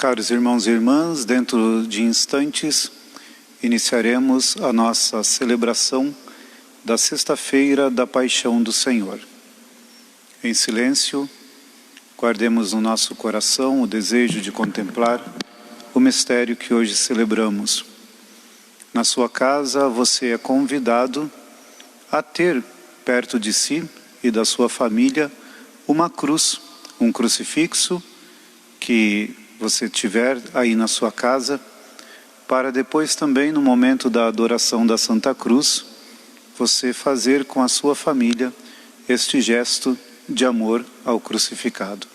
Caros irmãos e irmãs, dentro de instantes, iniciaremos a nossa celebração da Sexta-feira da Paixão do Senhor. Em silêncio, guardemos no nosso coração o desejo de contemplar o mistério que hoje celebramos. Na sua casa, você é convidado a ter perto de si e da sua família uma cruz, um crucifixo que você tiver aí na sua casa, para depois também, no momento da adoração da Santa Cruz, você fazer com a sua família este gesto de amor ao crucificado.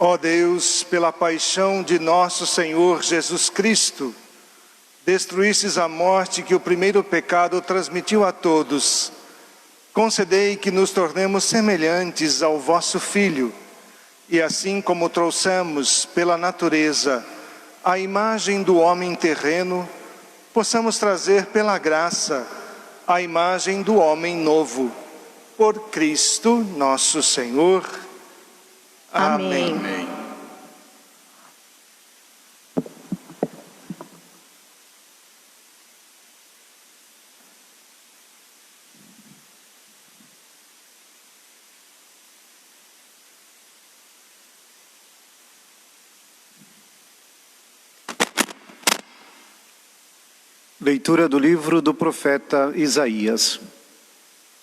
Ó Deus, pela paixão de nosso Senhor Jesus Cristo, destruístes a morte que o primeiro pecado transmitiu a todos. Concedei que nos tornemos semelhantes ao vosso Filho, e assim como trouxemos pela natureza a imagem do homem terreno, possamos trazer pela graça a imagem do homem novo. Por Cristo nosso Senhor. Amém. Leitura do livro do profeta Isaías.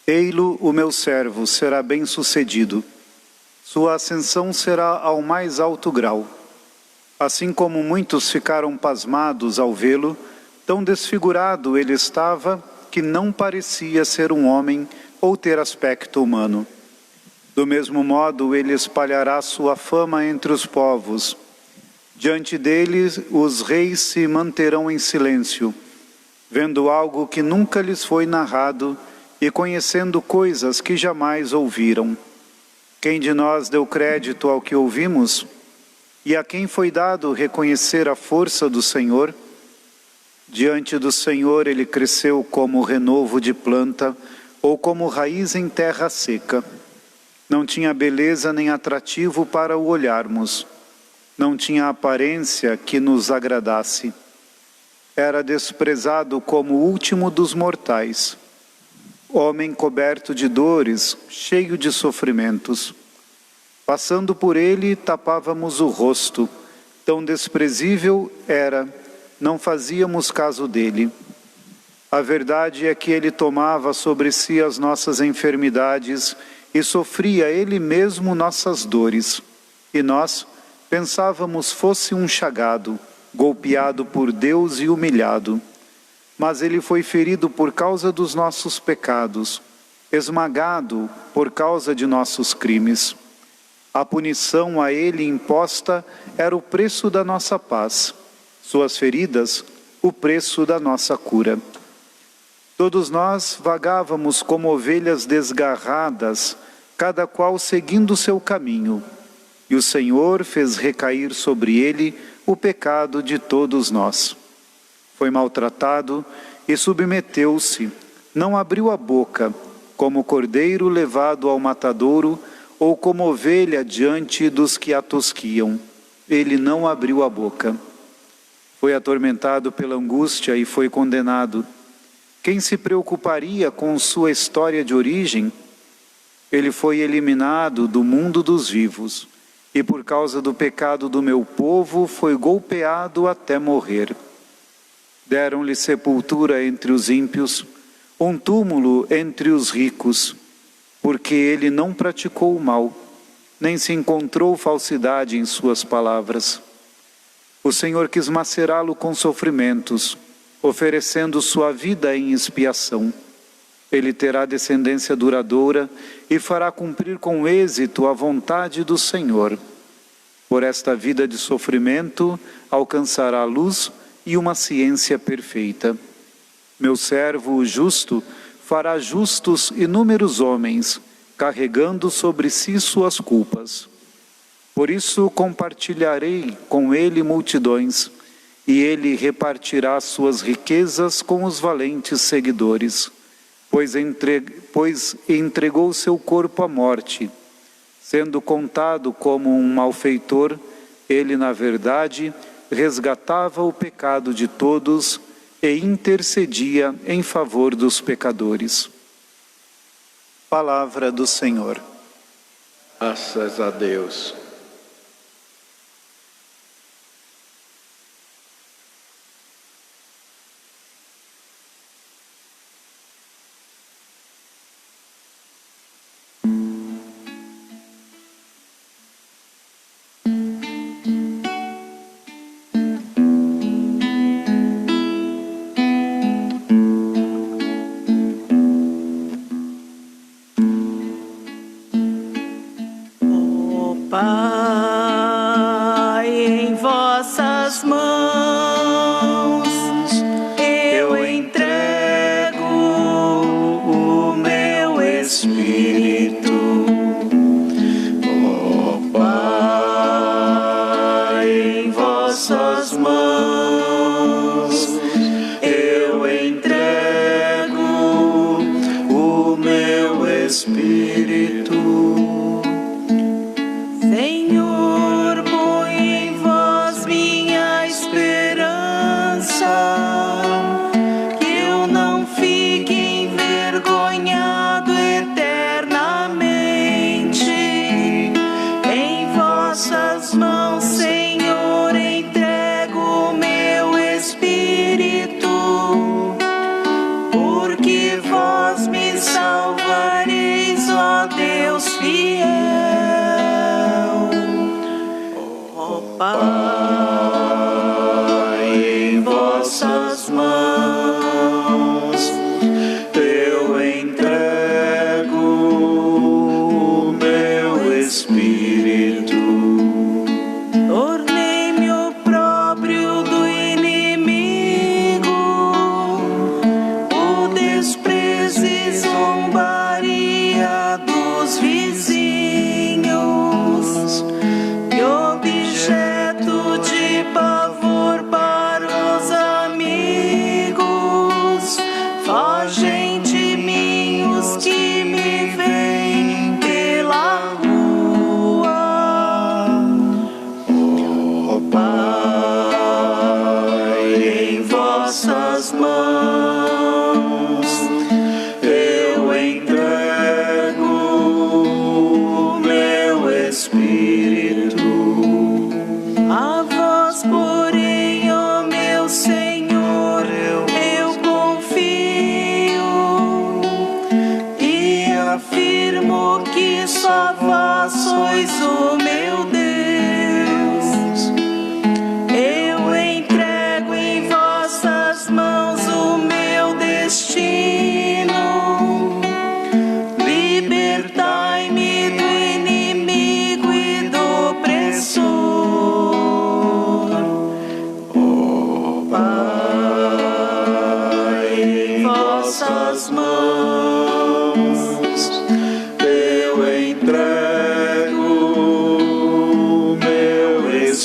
Ei-lo, o meu servo, será bem-sucedido. Sua ascensão será ao mais alto grau. Assim como muitos ficaram pasmados ao vê-lo, tão desfigurado ele estava que não parecia ser um homem ou ter aspecto humano. Do mesmo modo, ele espalhará sua fama entre os povos. Diante dele, os reis se manterão em silêncio, vendo algo que nunca lhes foi narrado e conhecendo coisas que jamais ouviram. Quem de nós deu crédito ao que ouvimos? E a quem foi dado reconhecer a força do Senhor? Diante do Senhor ele cresceu como renovo de planta ou como raiz em terra seca. Não tinha beleza nem atrativo para o olharmos. Não tinha aparência que nos agradasse. Era desprezado como o último dos mortais. Homem coberto de dores, cheio de sofrimentos. Passando por ele, tapávamos o rosto. Tão desprezível era, não fazíamos caso dele. A verdade é que ele tomava sobre si as nossas enfermidades e sofria ele mesmo nossas dores. E nós Pensávamos fosse um chagado, golpeado por Deus e humilhado. Mas ele foi ferido por causa dos nossos pecados, esmagado por causa de nossos crimes. A punição a ele imposta era o preço da nossa paz. Suas feridas, o preço da nossa cura. Todos nós vagávamos como ovelhas desgarradas, cada qual seguindo seu caminho. E o Senhor fez recair sobre ele o pecado de todos nós. Foi maltratado e submeteu-se, não abriu a boca, como cordeiro levado ao matadouro, ou como ovelha diante dos que a tosquiam. Ele não abriu a boca. Foi atormentado pela angústia e foi condenado. Quem se preocuparia com sua história de origem? Ele foi eliminado do mundo dos vivos, e por causa do pecado do meu povo foi golpeado até morrer. Deram-lhe sepultura entre os ímpios, um túmulo entre os ricos, porque ele não praticou o mal, nem se encontrou falsidade em suas palavras. O Senhor quis macerá-lo com sofrimentos, oferecendo sua vida em expiação. Ele terá descendência duradoura e fará cumprir com êxito a vontade do Senhor. Por esta vida de sofrimento, alcançará a luz e uma ciência perfeita. Meu servo, o justo, fará justos inúmeros homens, carregando sobre si suas culpas. Por isso compartilharei com ele multidões, e ele repartirá suas riquezas com os valentes seguidores, pois entregou seu corpo à morte. Sendo contado como um malfeitor, ele, na verdade, resgatava o pecado de todos e intercedia em favor dos pecadores. Palavra do Senhor. Graças a Deus. Pai, em vossas mãos eu entrego o meu espírito. Ó Pai, em vossas mãos eu entrego o meu espírito. Senhor, põe em vós minha esperança, que eu não fique envergonhado eternamente. Em vossas mãos, Senhor, entrego o meu espírito, porque vós me salvareis, ó Deus fiel. Pai, em vossas mãos eu entrego o meu espírito. Tornei-me opróbrio do inimigo, o desprezo e zombaria dos vizinhos, e objeto de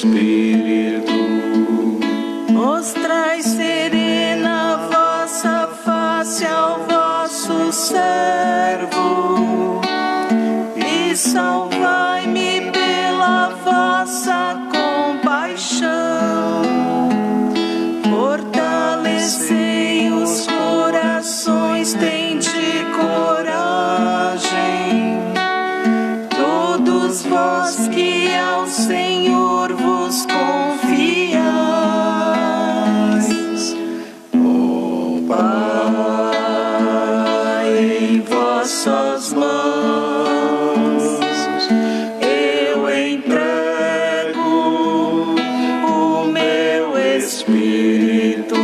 Espírito. Mostrai serena vossa face ao vosso servo e salvai-me pela vossa compaixão. Fortalecei os corações, tende coragem, todos vós que ao Senhor vos confiais. Ó Pai, em vossas mãos eu entrego o meu espírito.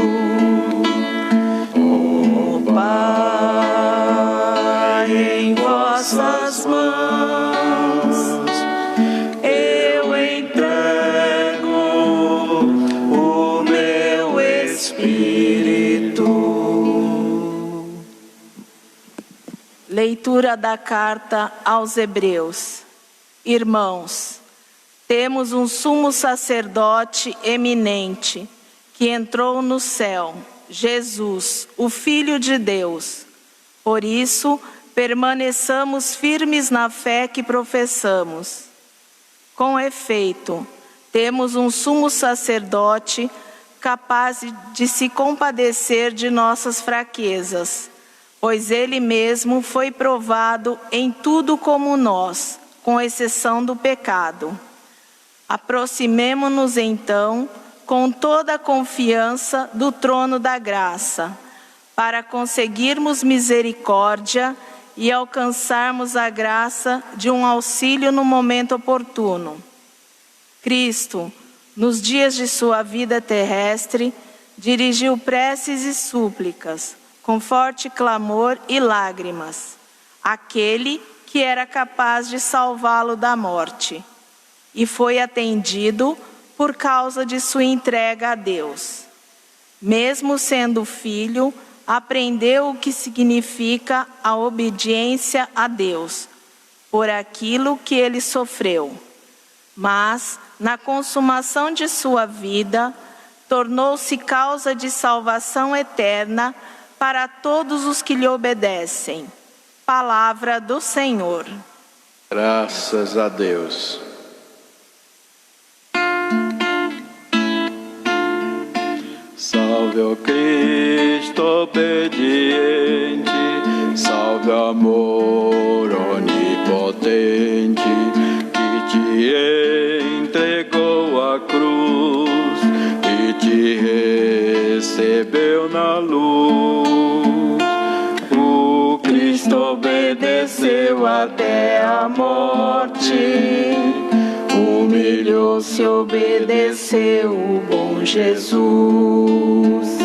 Ó Pai, em vossas mãos eu entrego o meu espírito. Leitura da carta aos Hebreus. Irmãos, temos um sumo sacerdote eminente que entrou no céu, Jesus, o Filho de Deus. Por isso, permaneçamos firmes na fé que professamos. Com efeito, temos um sumo sacerdote capaz de se compadecer de nossas fraquezas, pois ele mesmo foi provado em tudo como nós, com exceção do pecado. Aproximemo-nos então com toda a confiança do trono da graça, para conseguirmos misericórdia e alcançarmos a graça de um auxílio no momento oportuno. Cristo, nos dias de sua vida terrestre, dirigiu preces e súplicas, com forte clamor e lágrimas, àquele que era capaz de salvá-lo da morte, e foi atendido por causa de sua entrega a Deus. Mesmo sendo filho, aprendeu o que significa a obediência a Deus, por aquilo que ele sofreu. Mas, na consumação de sua vida, tornou-se causa de salvação eterna para todos os que lhe obedecem. Palavra do Senhor. Graças a Deus. Salve, ó Cristo obediente, salve, amor onipotente, que te entregou a cruz e te recebeu na luz. O Cristo obedeceu até a morte, humilhou-se, obedeceu o bom Jesus.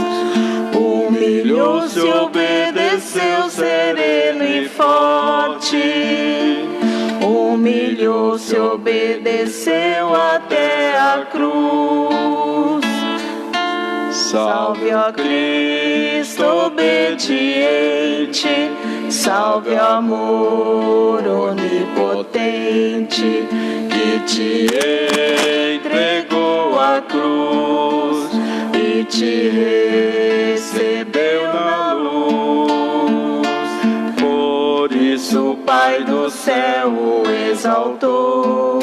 Humilhou-se, obedeceu, sereno e forte. Humilhou-se, obedeceu até a cruz. Salve, ó Cristo obediente, salve, amor onipotente, que te entregou a cruz e te recebeu na luz. Por isso o Pai do céu o exaltou,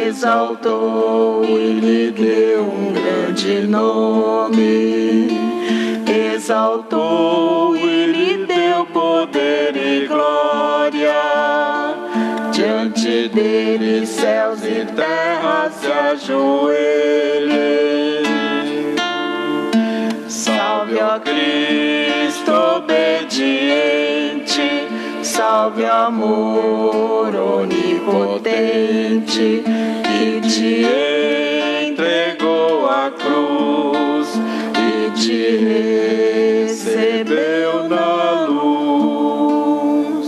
exaltou e lhe deu um grande nome. Exaltou e lhe deu poder e glória. Diante dele céus e terra se ajoelhem. Salve, ó Cristo obediente, salve, amor onipotente, que te entregou a cruz e te recebeu na luz.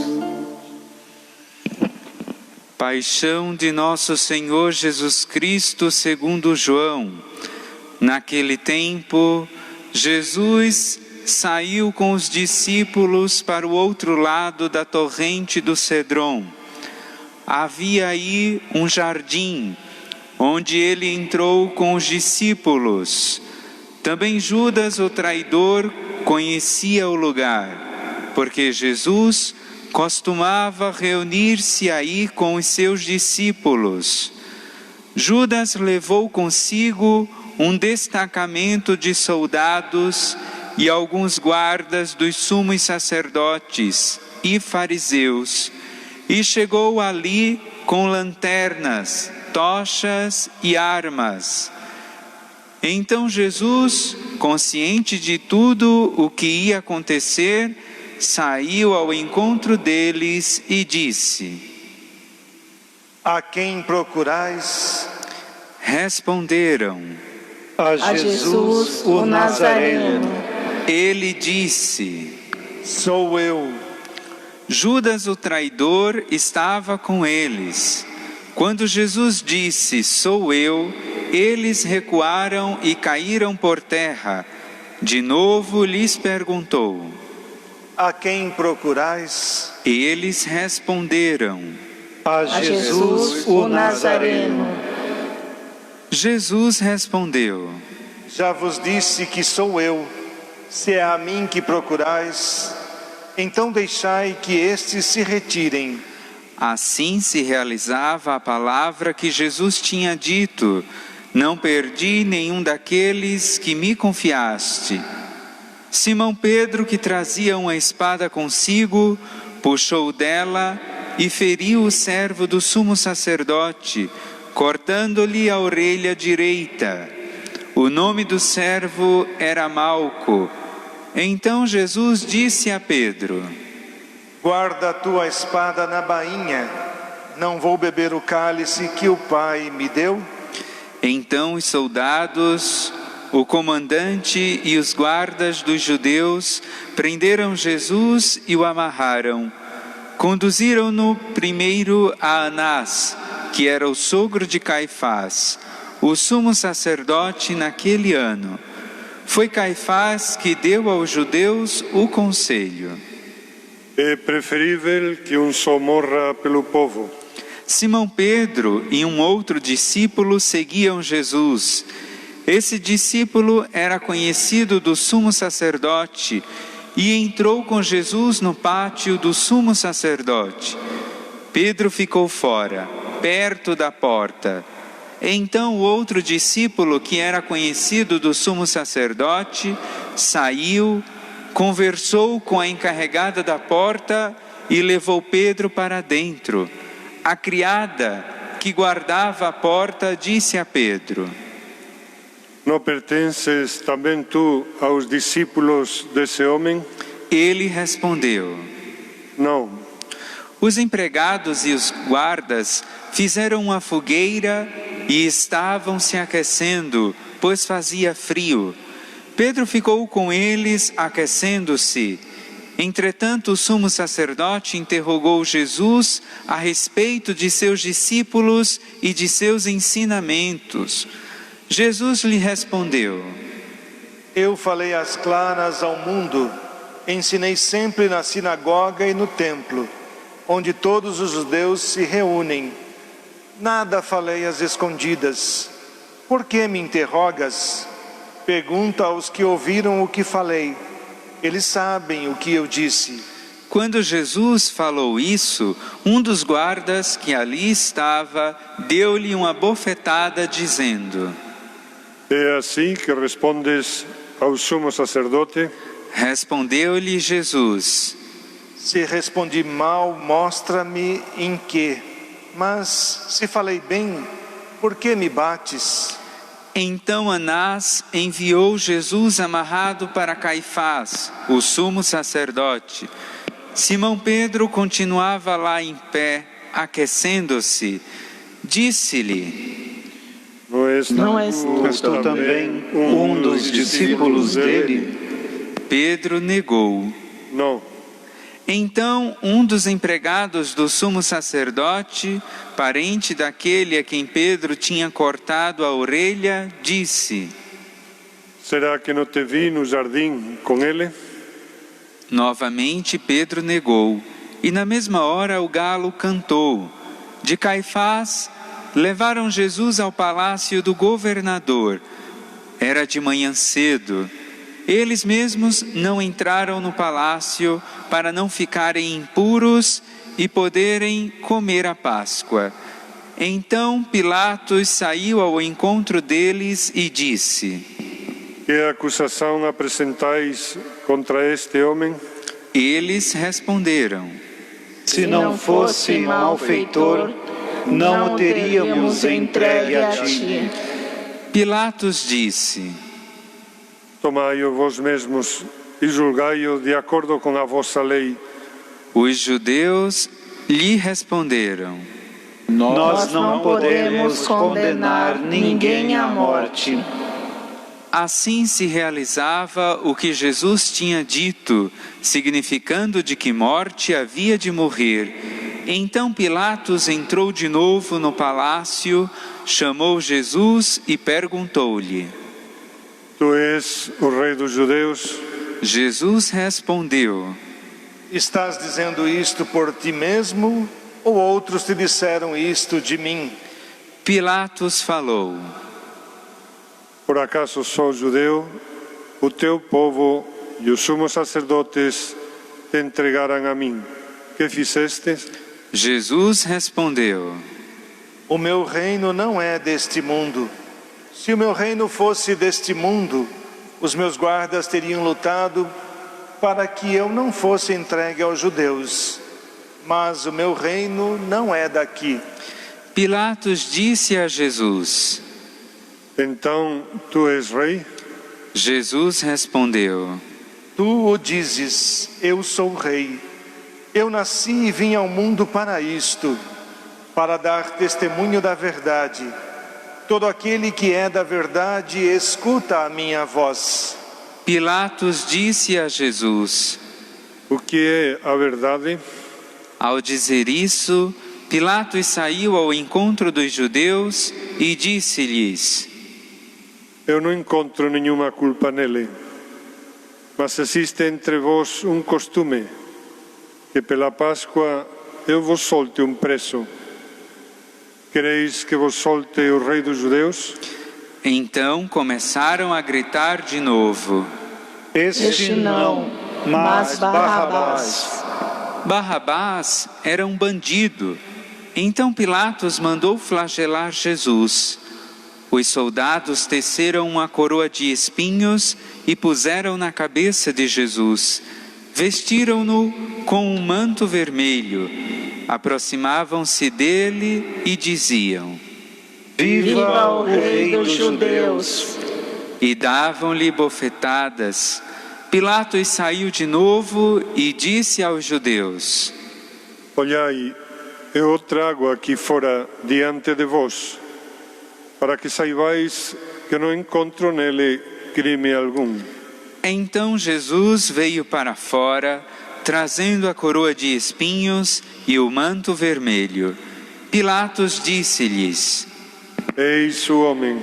Paixão de nosso Senhor Jesus Cristo segundo João. Naquele tempo, Jesus saiu com os discípulos para o outro lado da torrente do Cedron. Havia aí um jardim, onde ele entrou com os discípulos. Também Judas, o traidor, conhecia o lugar, porque Jesus costumava reunir-se aí com os seus discípulos. Judas levou consigo um destacamento de soldados e alguns guardas dos sumos sacerdotes e fariseus, e chegou ali com lanternas, tochas e armas. Então Jesus, consciente de tudo o que ia acontecer, saiu ao encontro deles e disse: A quem procurais? Responderam: A Jesus, o Nazareno. Ele disse: Sou eu. Judas, o traidor, estava com eles. Quando Jesus disse: Sou eu, eles recuaram e caíram por terra. De novo lhes perguntou: A quem procurais? Eles responderam: A Jesus, o Nazareno. Jesus respondeu: Já vos disse que sou eu. Se é a mim que procurais, então deixai que estes se retirem. Assim se realizava a palavra que Jesus tinha dito: Não perdi nenhum daqueles que me confiaste. Simão Pedro, que trazia uma espada consigo, puxou dela e feriu o servo do sumo sacerdote, cortando-lhe a orelha direita. O nome do servo era Malco. Então Jesus disse a Pedro: Guarda a tua espada na bainha. Não vou beber o cálice que o Pai me deu? Então os soldados, o comandante e os guardas dos judeus prenderam Jesus e o amarraram. Conduziram-no primeiro a Anás, que era o sogro de Caifás, o sumo sacerdote naquele ano. Foi Caifás que deu aos judeus o conselho: É preferível que só morra pelo povo. Simão Pedro e um outro discípulo seguiam Jesus. Esse discípulo era conhecido do sumo sacerdote e entrou com Jesus no pátio do sumo sacerdote. Pedro ficou fora, perto da porta. Então o outro discípulo, que era conhecido do sumo sacerdote, saiu, conversou com a encarregada da porta e levou Pedro para dentro. A criada que guardava a porta disse a Pedro: Não pertences também tu aos discípulos desse homem? Ele respondeu: Não. Os empregados e os guardas fizeram uma fogueira e estavam se aquecendo, pois fazia frio. Pedro ficou com eles aquecendo-se. Entretanto, o sumo sacerdote interrogou Jesus a respeito de seus discípulos e de seus ensinamentos. Jesus lhe respondeu: Eu falei às claras ao mundo, ensinei sempre na sinagoga e no templo, onde todos os judeus se reúnem. Nada falei às escondidas. Por que me interrogas? Pergunta aos que ouviram o que falei. Eles sabem o que eu disse. Quando Jesus falou isso, um dos guardas que ali estava deu-lhe uma bofetada, dizendo: É assim que respondes ao sumo sacerdote? Respondeu-lhe Jesus: Se respondi mal, mostra-me em que. Mas se falei bem, por que me bates? Então Anás enviou Jesus amarrado para Caifás, o sumo sacerdote. Simão Pedro continuava lá em pé, aquecendo-se. Disse-lhe: Não és tu também um dos discípulos dele? Pedro negou. Não. Então um dos empregados do sumo sacerdote, parente daquele a quem Pedro tinha cortado a orelha, disse: Será que não te vi no jardim com ele? Novamente Pedro negou, e na mesma hora o galo cantou. De Caifás levaram Jesus ao palácio do governador. Era de manhã cedo. Eles mesmos não entraram no palácio para não ficarem impuros e poderem comer a Páscoa. Então Pilatos saiu ao encontro deles e disse: Que acusação apresentais contra este homem? Eles responderam: Se não fosse malfeitor, não o teríamos entregue a ti. Pilatos disse: Tomai-o vós mesmos e julgai-o de acordo com a vossa lei. Os judeus lhe responderam: Nós não podemos condenar ninguém à morte. Assim se realizava o que Jesus tinha dito, significando de que morte havia de morrer. Então Pilatos entrou de novo no palácio, chamou Jesus e perguntou-lhe: Tu és o rei dos judeus? Jesus respondeu: Estás dizendo isto por ti mesmo, ou outros te disseram isto de mim? Pilatos falou: Por acaso sou judeu? O teu povo e os sumos sacerdotes te entregaram a mim. Que fizeste? Jesus respondeu: O meu reino não é deste mundo. Se o meu reino fosse deste mundo, os meus guardas teriam lutado para que eu não fosse entregue aos judeus. Mas o meu reino não é daqui. Pilatos disse a Jesus: Então tu és rei? Jesus respondeu: Tu o dizes, eu sou rei. Eu nasci e vim ao mundo para isto, para dar testemunho da verdade. Todo aquele que é da verdade escuta a minha voz. Pilatos disse a Jesus: O que é a verdade? Ao dizer isso, Pilatos saiu ao encontro dos judeus e disse-lhes: Eu não encontro nenhuma culpa nele. Mas existe entre vós um costume, que pela Páscoa eu vos solte um preso. Quereis que vos solte o rei dos judeus? Então começaram a gritar de novo: Este não, mas Barrabás. Barrabás era um bandido. Então Pilatos mandou flagelar Jesus. Os soldados teceram uma coroa de espinhos e puseram na cabeça de Jesus. Vestiram-no com um manto vermelho. Aproximavam-se dele e diziam: Viva o Rei dos Judeus! E davam-lhe bofetadas. Pilatos saiu de novo e disse aos judeus: Olhai, eu o trago aqui fora diante de vós, para que saibais que não encontro nele crime algum. Então Jesus veio para fora, trazendo a coroa de espinhos e o manto vermelho. Pilatos disse-lhes: Eis o homem.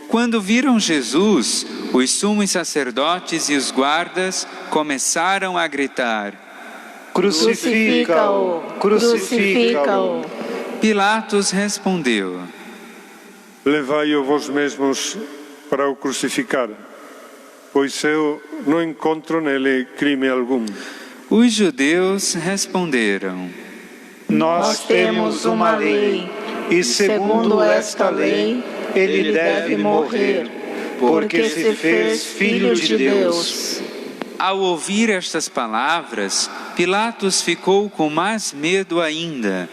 Quando viram Jesus, os sumos sacerdotes e os guardas começaram a gritar: Crucifica-o! Crucifica-o! Pilatos respondeu: Levai-o vós mesmos para o crucificar, pois eu não encontro nele crime algum. Os judeus responderam: Nós temos uma lei, e segundo esta lei, ele deve morrer, porque se fez filho de Deus. Ao ouvir estas palavras, Pilatos ficou com mais medo ainda.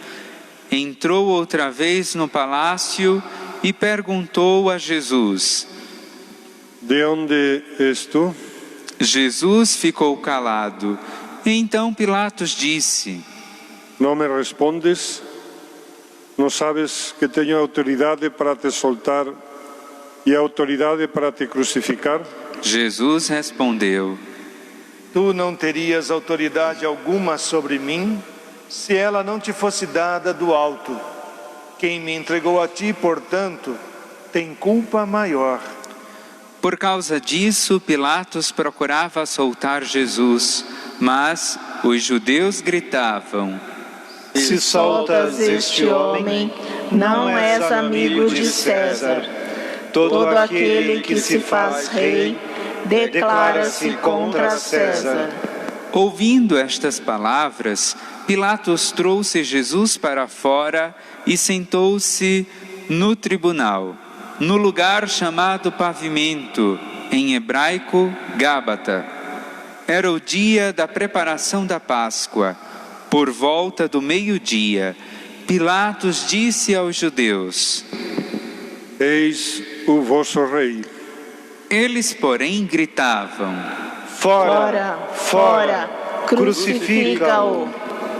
Entrou outra vez no palácio e perguntou a Jesus: De onde és tu? Jesus ficou calado. Então Pilatos disse: Não me respondes? Não sabes que tenho autoridade para te soltar e autoridade para te crucificar? Jesus respondeu: Tu não terias autoridade alguma sobre mim, se ela não te fosse dada do alto. Quem me entregou a ti, portanto, tem culpa maior. Por causa disso, Pilatos procurava soltar Jesus, mas os judeus gritavam: Se soltas este homem, não és amigo de César. Todo aquele que se faz rei declara-se contra César. Ouvindo estas palavras, Pilatos trouxe Jesus para fora e sentou-se no tribunal, no lugar chamado Pavimento, em hebraico, Gábata. Era o dia da preparação da Páscoa. Por volta do meio-dia, Pilatos disse aos judeus: Eis o vosso rei. Eles, porém, gritavam: Fora, Fora, crucifica-o.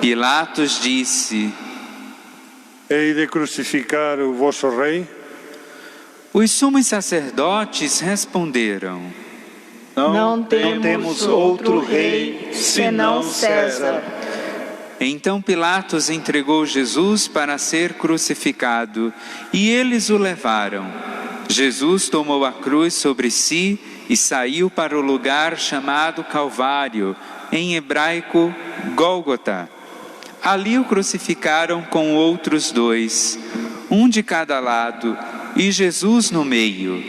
Pilatos disse: Hei de crucificar o vosso rei? Os sumos sacerdotes responderam: Não temos outro rei senão César. Então Pilatos entregou Jesus para ser crucificado, e eles o levaram. Jesus tomou a cruz sobre si e saiu para o lugar chamado Calvário, em hebraico, Gólgota. Ali o crucificaram com outros dois, um de cada lado, e Jesus no meio.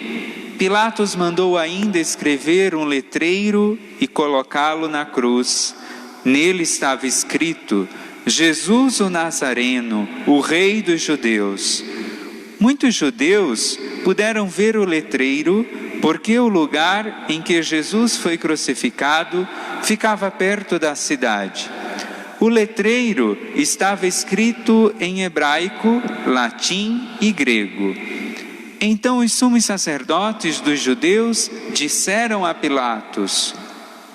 Pilatos mandou ainda escrever um letreiro e colocá-lo na cruz. Nele estava escrito: Jesus o Nazareno, o Rei dos Judeus. Muitos judeus puderam ver o letreiro, porque o lugar em que Jesus foi crucificado ficava perto da cidade. O letreiro estava escrito em hebraico, latim e grego. Então os sumos sacerdotes dos judeus disseram a Pilatos: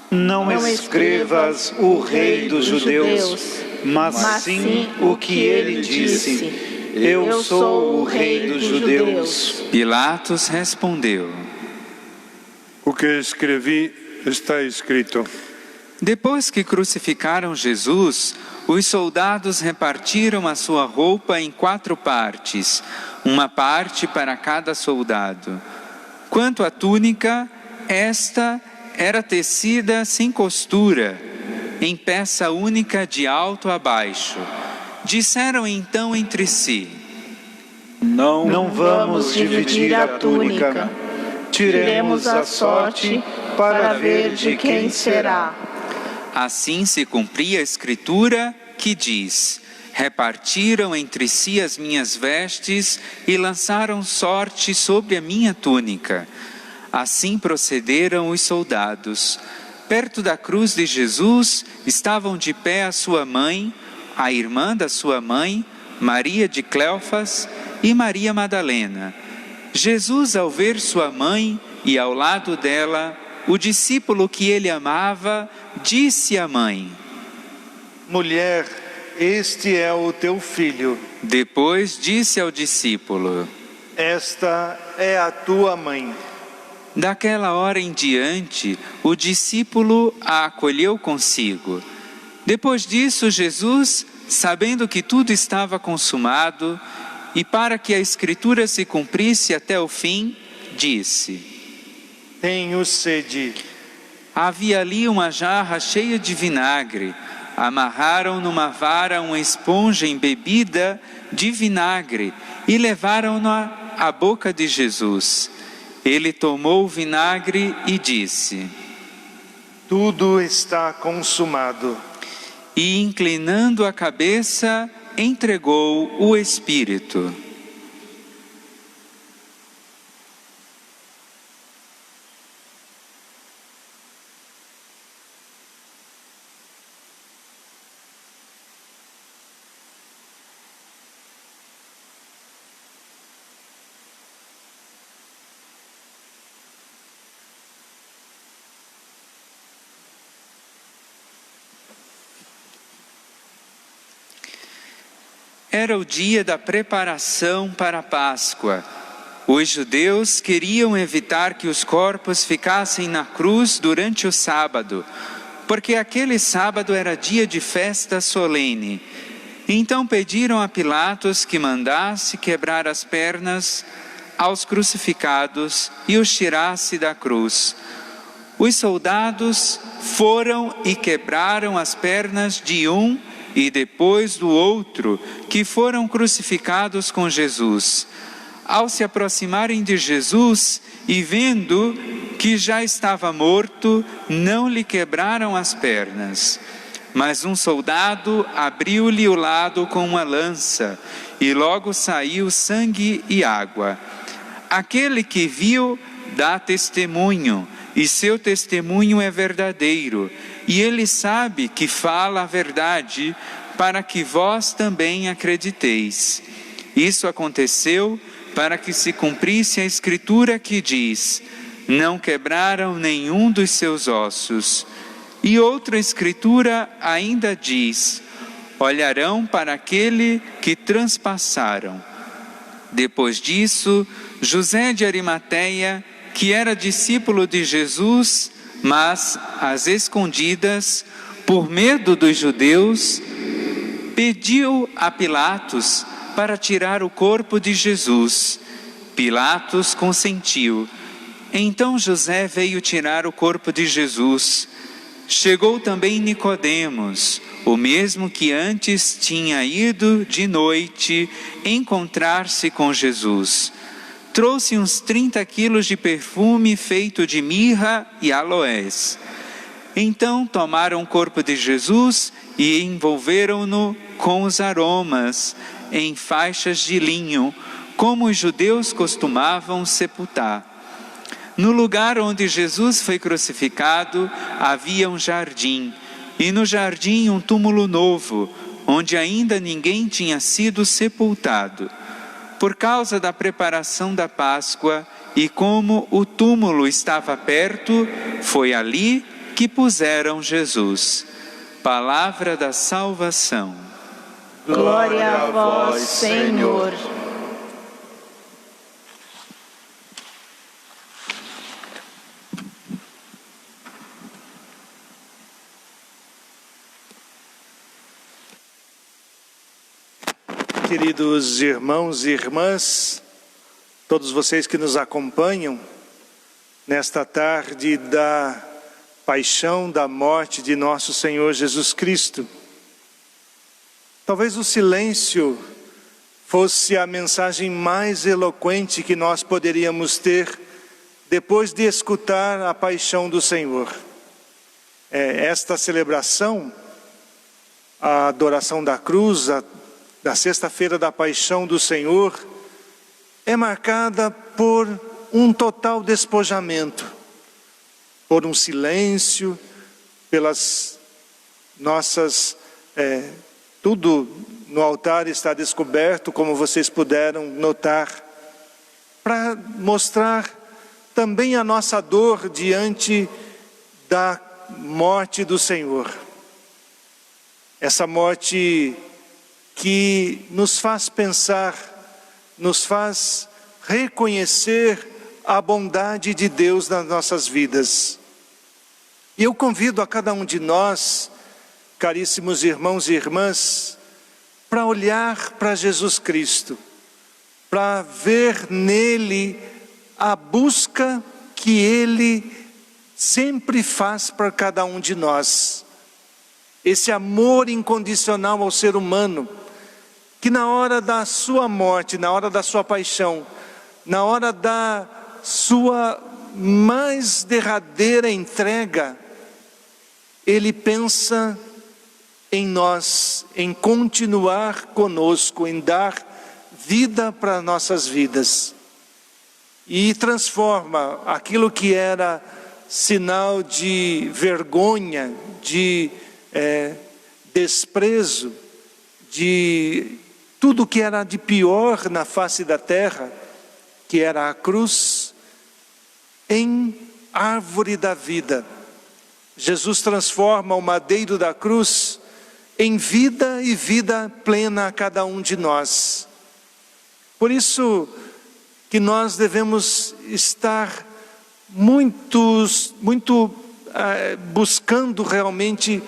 Não escrevas o Rei dos Judeus, mas sim o que ele disse. Eu sou o Rei dos Judeus. Pilatos respondeu: O que escrevi está escrito. Depois que crucificaram Jesus, os soldados repartiram a sua roupa em 4 partes, uma parte para cada soldado. Quanto à túnica, esta era tecida sem costura, em peça única de alto a baixo. Disseram então entre si: Não vamos dividir a túnica. Tiremos a sorte para ver de quem será. Assim se cumpria a escritura que diz: repartiram entre si as minhas vestes e lançaram sorte sobre a minha túnica. Assim procederam os soldados. Perto da cruz de Jesus estavam de pé a sua mãe, a irmã da sua mãe, Maria de Cleofas e Maria Madalena. Jesus, ao ver sua mãe e ao lado dela o discípulo que ele amava, disse à mãe: Mulher, este é o teu filho. Depois disse ao discípulo: Esta é a tua mãe. Daquela hora em diante, o discípulo a acolheu consigo. Depois disso, Jesus, sabendo que tudo estava consumado, e para que a Escritura se cumprisse até o fim, disse: Tenho sede. Havia ali uma jarra cheia de vinagre. Amarraram numa vara uma esponja embebida de vinagre e levaram-na à boca de Jesus. Ele tomou o vinagre e disse: Tudo está consumado. E inclinando a cabeça, entregou o Espírito. Era o dia da preparação para a Páscoa. Os judeus queriam evitar que os corpos ficassem na cruz durante o sábado, porque aquele sábado era dia de festa solene. Então pediram a Pilatos que mandasse quebrar as pernas aos crucificados e os tirasse da cruz. Os soldados foram e quebraram as pernas de um e depois do outro, que foram crucificados com Jesus. Ao se aproximarem de Jesus e vendo que já estava morto, não lhe quebraram as pernas. Mas um soldado abriu-lhe o lado com uma lança, e logo saiu sangue e água. Aquele que viu dá testemunho, e seu testemunho é verdadeiro, e ele sabe que fala a verdade, para que vós também acrediteis. Isso aconteceu para que se cumprisse a Escritura que diz: não quebraram nenhum dos seus ossos. E outra Escritura ainda diz: olharão para aquele que transpassaram. Depois disso, José de Arimateia, que era discípulo de Jesus, mas às escondidas, por medo dos judeus, pediu a Pilatos para tirar o corpo de Jesus. Pilatos consentiu. Então José veio tirar o corpo de Jesus. Chegou também Nicodemos, o mesmo que antes tinha ido de noite encontrar-se com Jesus. Trouxe uns 30 quilos de perfume feito de mirra e aloés. Então tomaram o corpo de Jesus e envolveram-no com os aromas em faixas de linho, como os judeus costumavam sepultar. No lugar onde Jesus foi crucificado, havia um jardim, e no jardim um túmulo novo, onde ainda ninguém tinha sido sepultado. Por causa da preparação da Páscoa, e como o túmulo estava perto, foi ali que puseram Jesus. Palavra da salvação. Glória a vós, Senhor. Queridos irmãos e irmãs, todos vocês que nos acompanham nesta tarde da paixão, da morte de nosso Senhor Jesus Cristo. Talvez o silêncio fosse a mensagem mais eloquente que nós poderíamos ter depois de escutar a paixão do Senhor. Esta celebração, a adoração da cruz, da sexta-feira da paixão do Senhor, é marcada por um total despojamento, por um silêncio, pelas nossas... tudo no altar está descoberto, como vocês puderam notar, para mostrar também a nossa dor diante da morte do Senhor. Essa morte que nos faz pensar, nos faz reconhecer a bondade de Deus nas nossas vidas. E eu convido a cada um de nós, caríssimos irmãos e irmãs, para olhar para Jesus Cristo, para ver nele a busca que Ele sempre faz para cada um de nós. Esse amor incondicional ao ser humano, que na hora da sua morte, na hora da sua paixão, na hora da sua mais derradeira entrega, Ele pensa em nós, em continuar conosco, em dar vida para nossas vidas. E transforma aquilo que era sinal de vergonha, de desprezo, de tudo que era de pior na face da terra, que era a cruz, em árvore da vida. Jesus transforma o madeiro da cruz em vida e vida plena a cada um de nós. Por isso que nós devemos estar muito buscando realmente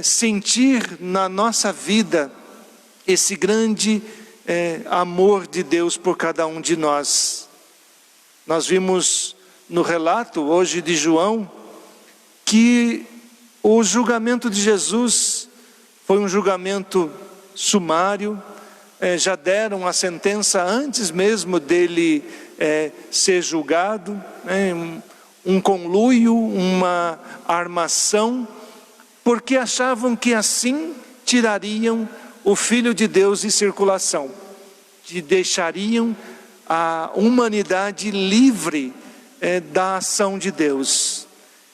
sentir na nossa vida esse grande amor de Deus por cada um de nós. Nós vimos no relato hoje de João que o julgamento de Jesus Foi um julgamento sumário, já deram a sentença antes mesmo dele ser julgado, um conluio, uma armação, porque achavam que assim tirariam o Filho de Deus de circulação, que deixariam a humanidade livre da ação de Deus.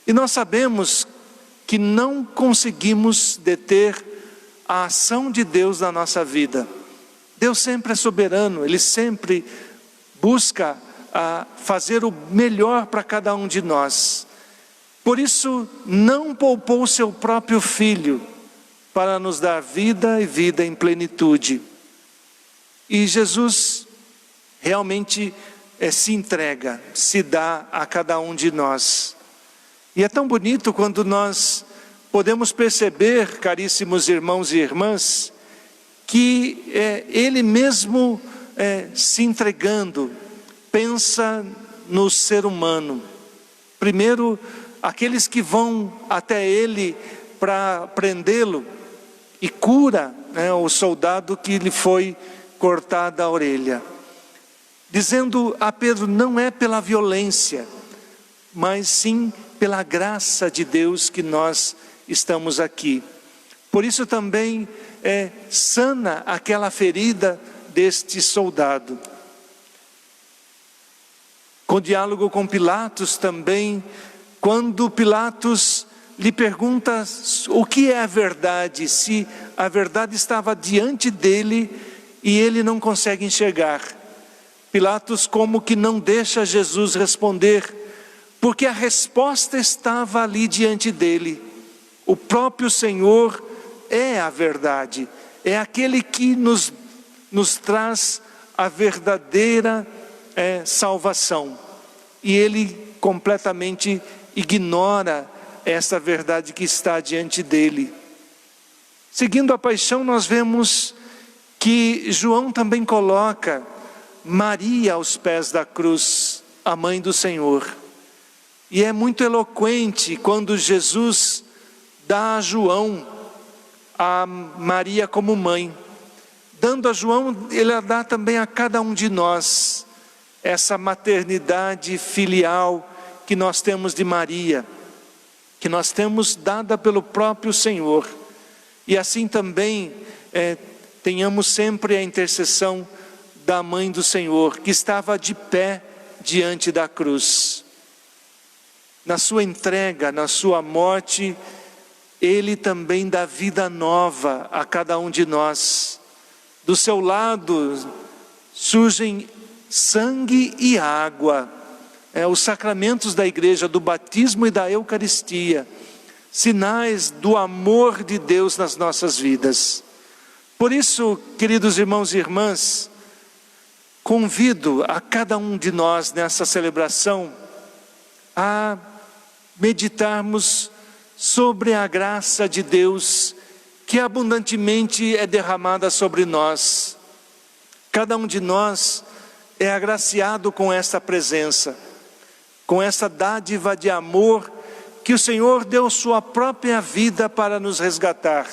E nós sabemos que não conseguimos deter a ação de Deus na nossa vida. Deus sempre é soberano, Ele sempre busca fazer o melhor para cada um de nós. Por isso, não poupou seu próprio Filho para nos dar vida e vida em plenitude. E Jesus realmente se entrega, se dá a cada um de nós. E é tão bonito quando nós podemos perceber, caríssimos irmãos e irmãs, que Ele mesmo se entregando, pensa no ser humano. Primeiro, aqueles que vão até Ele para prendê-lo, e cura o soldado que lhe foi cortada a orelha. Dizendo a Pedro, não é pela violência, mas sim pela graça de Deus que nós estamos aqui. Por isso também sana aquela ferida deste soldado. Com diálogo com Pilatos também, quando Pilatos lhe pergunta o que é a verdade, se a verdade estava diante dele e ele não consegue enxergar. Pilatos como que não deixa Jesus responder, porque a resposta estava ali diante dele. O próprio Senhor é a verdade, é aquele que nos traz a verdadeira salvação. E ele completamente ignora essa verdade que está diante dele. Seguindo a paixão, nós vemos que João também coloca Maria aos pés da cruz, a mãe do Senhor. E é muito eloquente quando Jesus dá a João a Maria como mãe. Dando a João, ele dá também a cada um de nós essa maternidade filial que nós temos de Maria, que nós temos dada pelo próprio Senhor. E assim também tenhamos sempre a intercessão da mãe do Senhor, que estava de pé diante da cruz. Na sua entrega, na sua morte, Ele também dá vida nova a cada um de nós. Do seu lado surgem sangue e água, os sacramentos da igreja, do batismo e da Eucaristia, sinais do amor de Deus nas nossas vidas. Por isso, queridos irmãos e irmãs, convido a cada um de nós nessa celebração a meditarmos sobre a graça de Deus que abundantemente é derramada sobre nós. Cada um de nós é agraciado com essa presença, com essa dádiva de amor que o Senhor deu sua própria vida para nos resgatar,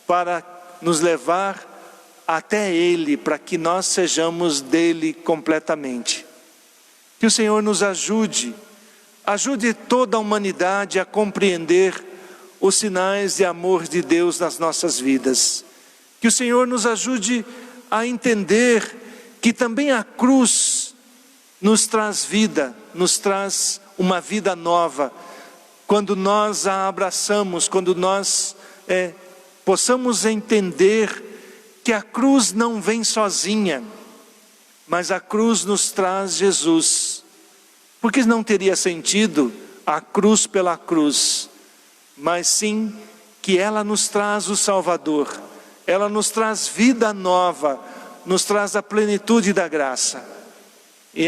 para nos levar até Ele, para que nós sejamos dele completamente. Que o Senhor nos ajude toda a humanidade a compreender os sinais de amor de Deus nas nossas vidas. Que o Senhor nos ajude a entender que também a cruz nos traz vida, nos traz uma vida nova, quando nós a abraçamos, quando nós possamos entender que a cruz não vem sozinha, mas a cruz nos traz Jesus. Porque não teria sentido a cruz pela cruz, mas sim que ela nos traz o Salvador, ela nos traz vida nova, nos traz a plenitude da graça. E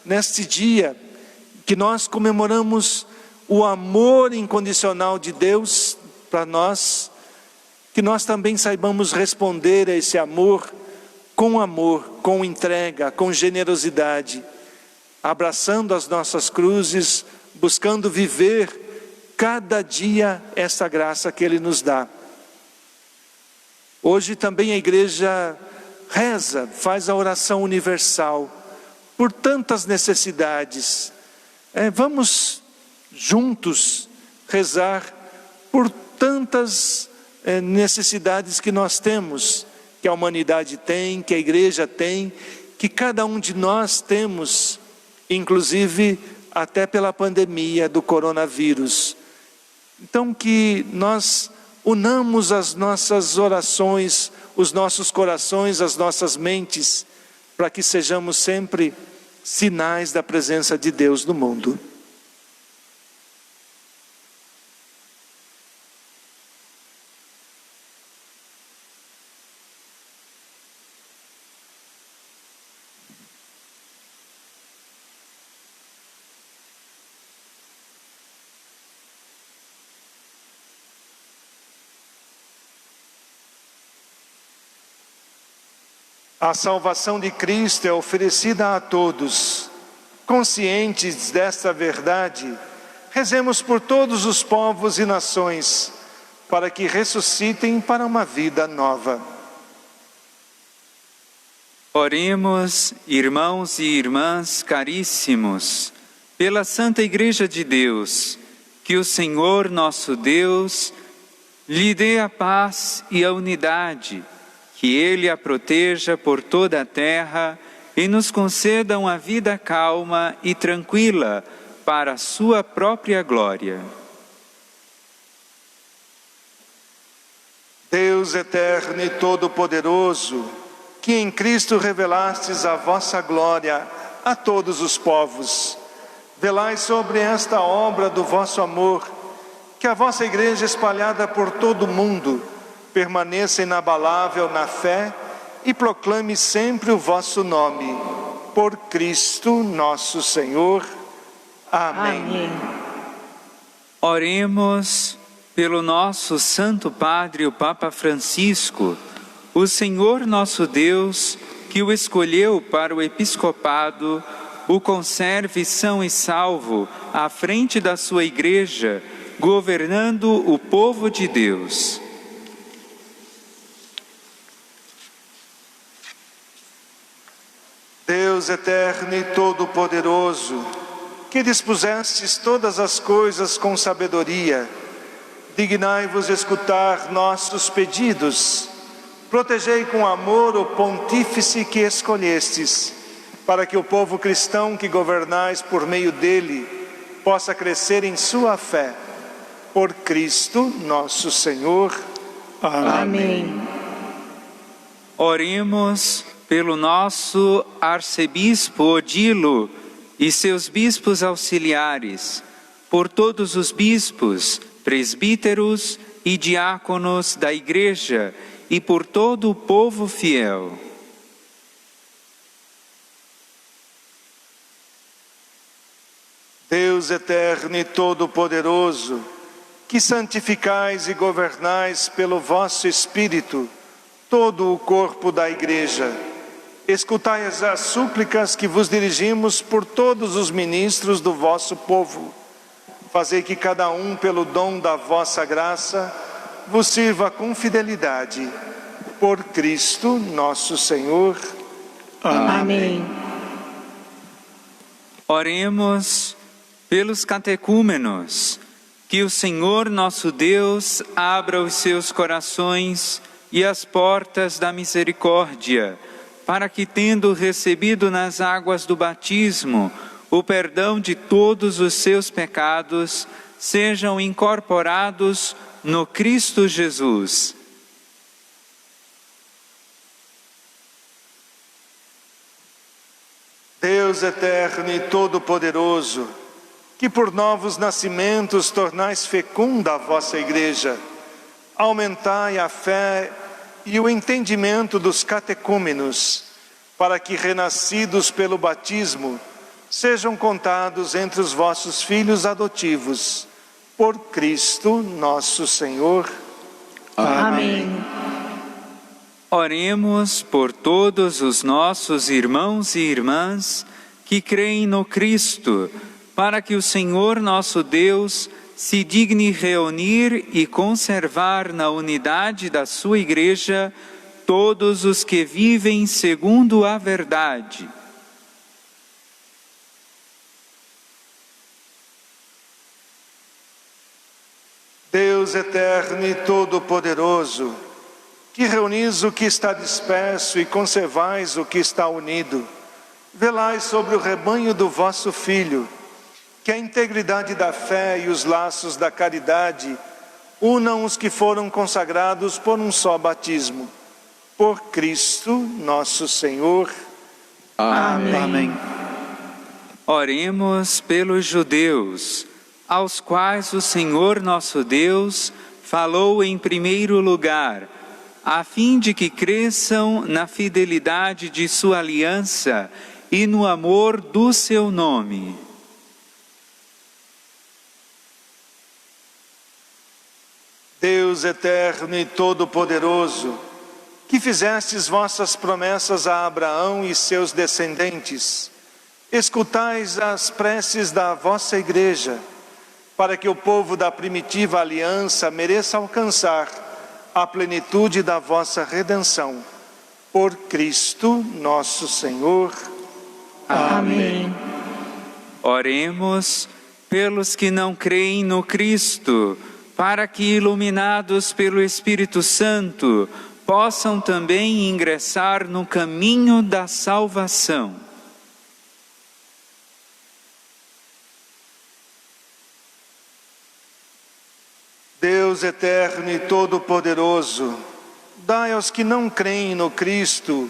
neste dia que nós comemoramos o amor incondicional de Deus para nós, que nós também saibamos responder a esse amor, com entrega, com generosidade, abraçando as nossas cruzes, buscando viver cada dia essa graça que Ele nos dá. Hoje também a igreja reza, faz a oração universal por tantas necessidades. Vamos juntos rezar por tantas necessidades que nós temos, que a humanidade tem, que a igreja tem, que cada um de nós temos, inclusive até pela pandemia do coronavírus. Então que nós unamos as nossas orações, os nossos corações, as nossas mentes, para que sejamos sempre sinais da presença de Deus no mundo. A salvação de Cristo é oferecida a todos. Conscientes desta verdade, rezemos por todos os povos e nações, para que ressuscitem para uma vida nova. Oremos, irmãos e irmãs caríssimos, pela Santa Igreja de Deus, que o Senhor nosso Deus lhe dê a paz e a unidade, que Ele a proteja por toda a terra e nos conceda uma vida calma e tranquila para a sua própria glória. Deus eterno e todo-poderoso, que em Cristo revelastes a vossa glória a todos os povos, velai sobre esta obra do vosso amor, que a vossa Igreja espalhada por todo o mundo permaneça inabalável na fé e proclame sempre o vosso nome. Por Cristo nosso Senhor. Amém. Amém. Oremos pelo nosso Santo Padre, o Papa Francisco, o Senhor nosso Deus, que o escolheu para o episcopado, o conserve são e salvo à frente da sua Igreja, governando o povo de Deus. Deus eterno e todo-poderoso, que dispusestes todas as coisas com sabedoria, dignai-vos escutar nossos pedidos. Protegei com amor o pontífice que escolhestes, para que o povo cristão que governais por meio dele possa crescer em sua fé. Por Cristo nosso Senhor. Amém. Oremos pelo nosso arcebispo Odilo e seus bispos auxiliares, por todos os bispos, presbíteros e diáconos da Igreja e por todo o povo fiel. Deus eterno e todo-poderoso, que santificais e governais pelo vosso Espírito todo o corpo da Igreja, escutai as súplicas que vos dirigimos por todos os ministros do vosso povo. Fazei que cada um, pelo dom da vossa graça, vos sirva com fidelidade. Por Cristo nosso Senhor. Amém. Oremos pelos catecúmenos, que o Senhor nosso Deus abra os seus corações e as portas da misericórdia, para que, tendo recebido nas águas do batismo o perdão de todos os seus pecados, sejam incorporados no Cristo Jesus. Deus eterno e todo-poderoso, que por novos nascimentos tornais fecunda a vossa Igreja, aumentai a fé e o entendimento dos catecúmenos, para que, renascidos pelo batismo, sejam contados entre os vossos filhos adotivos. Por Cristo nosso Senhor. Amém. Oremos por todos os nossos irmãos e irmãs que creem no Cristo, para que o Senhor nosso Deus se digne reunir e conservar na unidade da sua Igreja todos os que vivem segundo a verdade. Deus eterno e todo-poderoso, que reunis o que está disperso e conservais o que está unido, velai sobre o rebanho do vosso Filho, que a integridade da fé e os laços da caridade unam os que foram consagrados por um só batismo. Por Cristo nosso Senhor. Amém. Amém. Oremos pelos judeus, aos quais o Senhor nosso Deus falou em primeiro lugar, a fim de que cresçam na fidelidade de sua aliança e no amor do seu nome. Deus eterno e todo-poderoso, que fizestes vossas promessas a Abraão e seus descendentes, escutais as preces da vossa Igreja, para que o povo da primitiva aliança mereça alcançar a plenitude da vossa redenção. Por Cristo nosso Senhor. Amém. Oremos pelos que não creem no Cristo, para que, iluminados pelo Espírito Santo, possam também ingressar no caminho da salvação. Deus eterno e todo-poderoso, dai aos que não creem no Cristo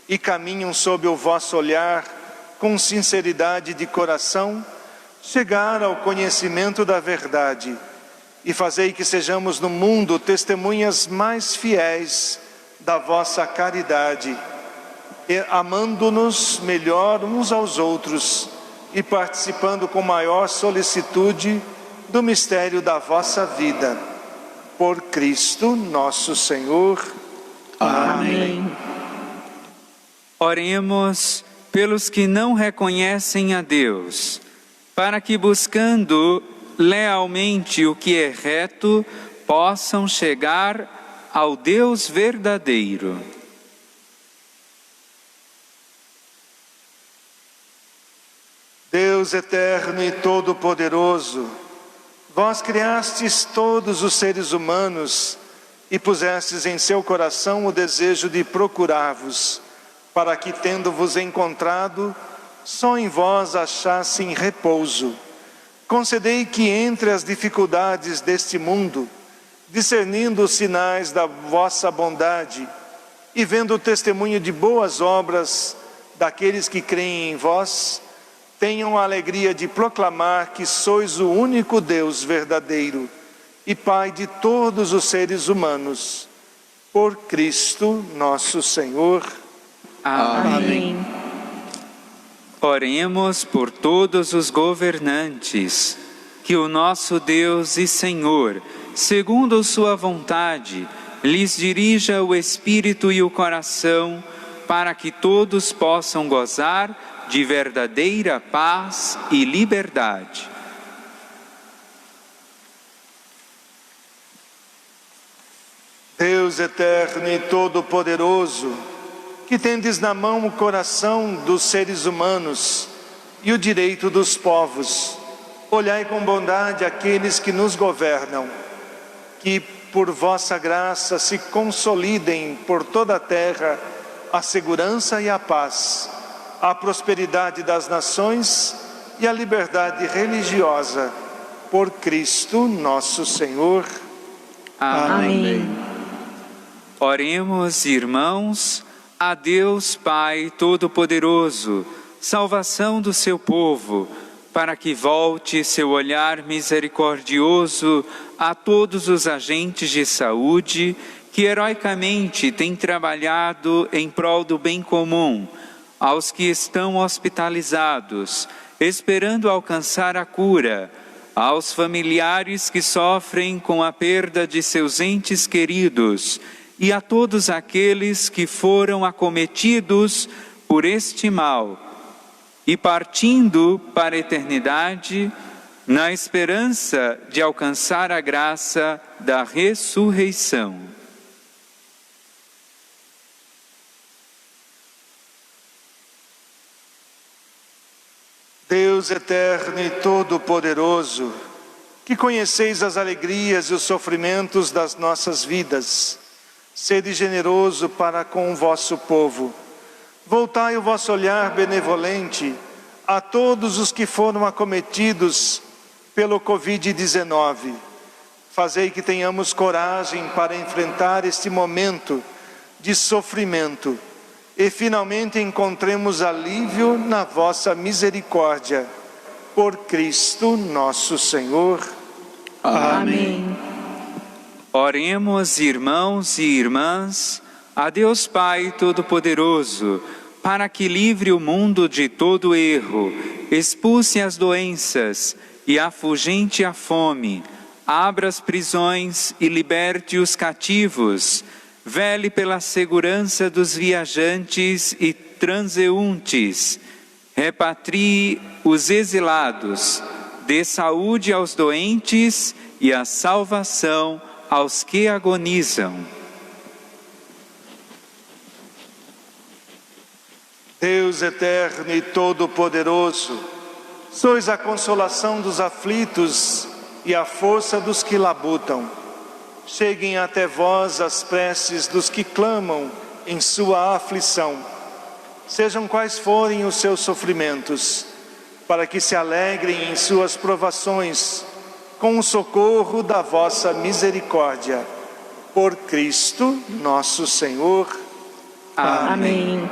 e caminham sob o vosso olhar, com sinceridade de coração, chegar ao conhecimento da verdade, e fazei que sejamos no mundo testemunhas mais fiéis da vossa caridade, e amando-nos melhor uns aos outros e participando com maior solicitude do mistério da vossa vida. Por Cristo nosso Senhor. Amém. Oremos pelos que não reconhecem a Deus, para que, buscando lealmente o que é reto, possam chegar ao Deus verdadeiro. Deus eterno e todo-poderoso, vós criastes todos os seres humanos e pusestes em seu coração o desejo de procurar-vos, para que, tendo-vos encontrado, só em vós achassem repouso. Concedei que entre as dificuldades deste mundo, discernindo os sinais da vossa bondade e vendo o testemunho de boas obras daqueles que creem em vós, tenham a alegria de proclamar que sois o único Deus verdadeiro e Pai de todos os seres humanos. Por Cristo nosso Senhor. Amém. Oremos por todos os governantes, que o nosso Deus e Senhor, segundo sua vontade, lhes dirija o espírito e o coração, para que todos possam gozar de verdadeira paz e liberdade. Deus eterno e todo-poderoso, que tendes na mão o coração dos seres humanos e o direito dos povos, olhai com bondade aqueles que nos governam, que por vossa graça se consolidem por toda a terra a segurança e a paz, a prosperidade das nações e a liberdade religiosa. Por Cristo nosso Senhor. Amém. Oremos, irmãos, a Deus Pai Todo-Poderoso, salvação do seu povo, para que volte seu olhar misericordioso a todos os agentes de saúde que heroicamente têm trabalhado em prol do bem comum, aos que estão hospitalizados, esperando alcançar a cura, aos familiares que sofrem com a perda de seus entes queridos, e a todos aqueles que foram acometidos por este mal, e partindo para a eternidade, na esperança de alcançar a graça da ressurreição. Deus eterno e todo-poderoso, que conheceis as alegrias e os sofrimentos das nossas vidas, sede generoso para com o vosso povo. Voltai o vosso olhar benevolente a todos os que foram acometidos pelo Covid-19. Fazei que tenhamos coragem para enfrentar este momento de sofrimento e finalmente encontremos alívio na vossa misericórdia. Por Cristo nosso Senhor. Amém. Oremos, irmãos e irmãs, a Deus Pai Todo-Poderoso, para que livre o mundo de todo erro, expulse as doenças e afugente a fome, abra as prisões e liberte os cativos, vele pela segurança dos viajantes e transeuntes, repatrie os exilados, dê saúde aos doentes e a salvação aos que agonizam. Deus eterno e todo-poderoso, sois a consolação dos aflitos e a força dos que labutam. Cheguem até vós as preces dos que clamam em sua aflição. Sejam quais forem os seus sofrimentos, para que se alegrem em suas provações, com o socorro da vossa misericórdia. Por Cristo nosso Senhor. Amém.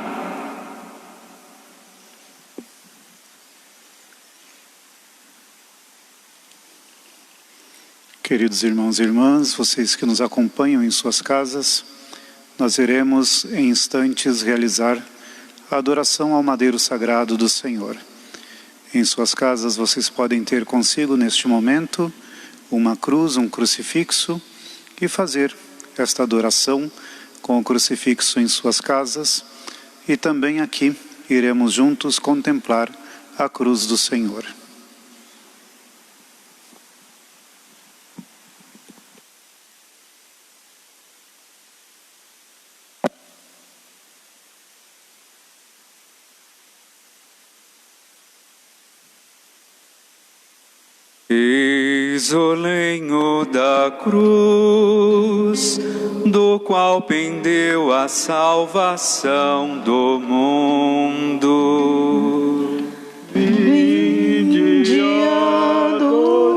Queridos irmãos e irmãs, vocês que nos acompanham em suas casas, nós iremos em instantes realizar a adoração ao madeiro sagrado do Senhor. Em suas casas vocês podem ter consigo neste momento uma cruz, um crucifixo e fazer esta adoração com o crucifixo em suas casas, e também aqui iremos juntos contemplar a cruz do Senhor. Eis o lenho da cruz, do qual pendeu a salvação do mundo. Vinde e adoremos.